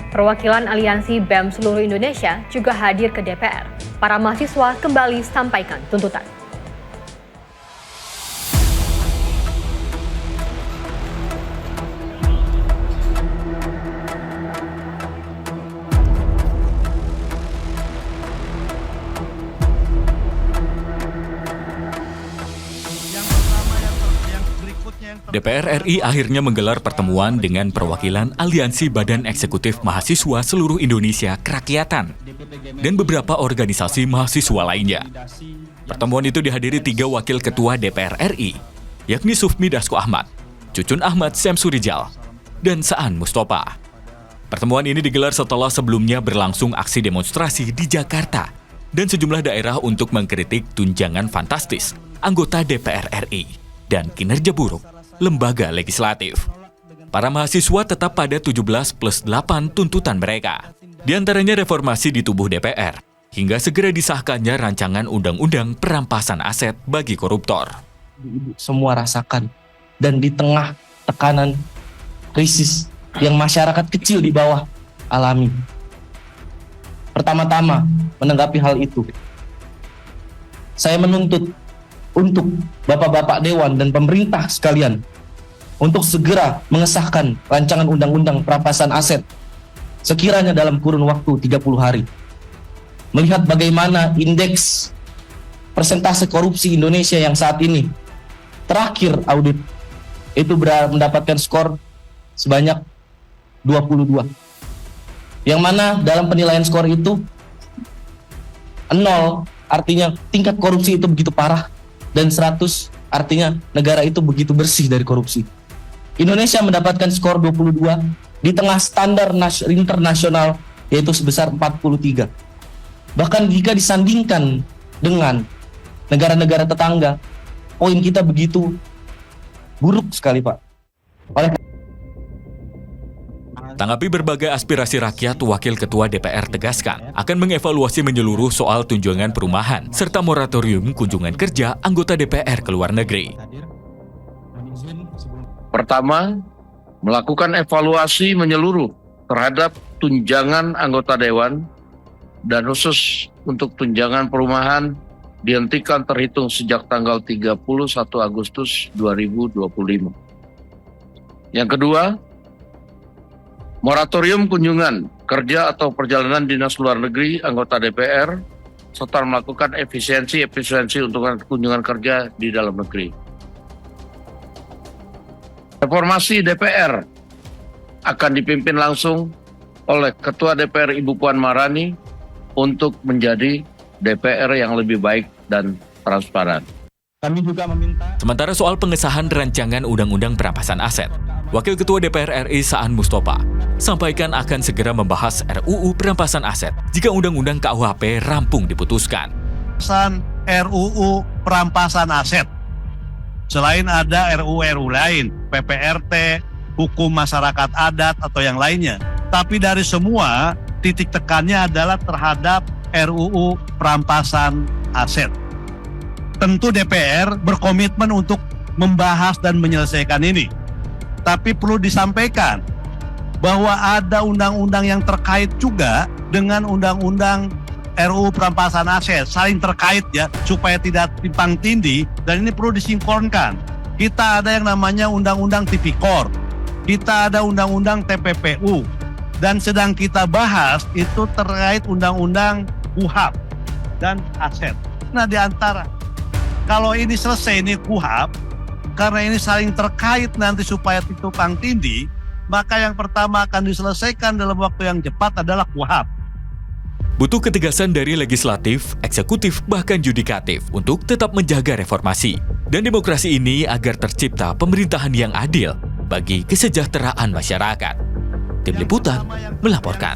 Perwakilan Aliansi BEM seluruh Indonesia juga hadir ke DPR. Para mahasiswa kembali sampaikan tuntutan. DPR RI akhirnya menggelar pertemuan dengan perwakilan Aliansi Badan Eksekutif Mahasiswa Seluruh Indonesia Kerakyatan dan beberapa organisasi mahasiswa lainnya. Pertemuan itu dihadiri 3 wakil ketua DPR RI, yakni Sufmi Dasko Ahmad, Cucun Ahmad Syamsurijal, dan Saan Mustafa. Pertemuan ini digelar setelah sebelumnya berlangsung aksi demonstrasi di Jakarta dan sejumlah daerah untuk mengkritik tunjangan fantastis anggota DPR RI dan kinerja buruk lembaga legislatif. Para mahasiswa tetap pada 17+8 tuntutan mereka. Di antaranya reformasi di tubuh DPR, hingga segera disahkannya rancangan undang-undang perampasan aset bagi koruptor. Semua rasakan, dan di tengah tekanan krisis yang masyarakat kecil di bawah alami. Pertama-tama menanggapi hal itu, saya menuntut untuk Bapak-Bapak Dewan dan pemerintah sekalian untuk segera mengesahkan rancangan undang-undang perampasan aset sekiranya dalam kurun waktu 30 hari. Melihat bagaimana indeks persentase korupsi Indonesia yang saat ini terakhir audit itu mendapatkan skor sebanyak 22. Yang mana dalam penilaian skor itu 0 artinya tingkat korupsi itu begitu parah, dan 100 artinya negara itu begitu bersih dari korupsi. Indonesia mendapatkan skor 22 di tengah standar internasional yaitu sebesar 43. Bahkan jika disandingkan dengan negara-negara tetangga, poin kita begitu buruk sekali, Pak. Tanggapi berbagai aspirasi rakyat, Wakil Ketua DPR tegaskan akan mengevaluasi menyeluruh soal tunjangan perumahan serta moratorium kunjungan kerja anggota DPR ke luar negeri. Pertama, melakukan evaluasi menyeluruh terhadap tunjangan anggota dewan dan khusus untuk tunjangan perumahan dihentikan terhitung sejak tanggal 31 Agustus 2025. Yang kedua, moratorium kunjungan kerja atau perjalanan dinas luar negeri anggota DPR serta melakukan efisiensi untuk kunjungan kerja di dalam negeri. Reformasi DPR akan dipimpin langsung oleh Ketua DPR Ibu Puan Maharani untuk menjadi DPR yang lebih baik dan transparan. Kami juga meminta. Sementara soal pengesahan rancangan undang-undang perampasan aset, Wakil Ketua DPR RI Saan Mustafa sampaikan akan segera membahas RUU perampasan aset jika undang-undang KUHP rampung diputuskan. RUU perampasan aset. Selain ada RUU lain, PPRT, hukum masyarakat adat atau yang lainnya. Tapi dari semua, titik tekannya adalah terhadap RUU perampasan aset. Tentu DPR berkomitmen untuk membahas dan menyelesaikan ini. Tapi perlu disampaikan bahwa ada undang-undang yang terkait juga dengan undang-undang RUU perampasan aset, saling terkait ya, supaya tidak timpang tindih, dan ini perlu disinkronkan. Kita ada yang namanya undang-undang Tipikor, kita ada undang-undang TPPU, dan sedang kita bahas itu terkait undang-undang KUHP dan aset. Nah, di antara kalau ini selesai ini KUHP, karena ini saling terkait nanti supaya tumpang tindih, maka yang pertama akan diselesaikan dalam waktu yang cepat adalah KUHP. Butuh ketegasan dari legislatif, eksekutif, bahkan yudikatif untuk tetap menjaga reformasi dan demokrasi ini agar tercipta pemerintahan yang adil bagi kesejahteraan masyarakat. Tim Liputan melaporkan.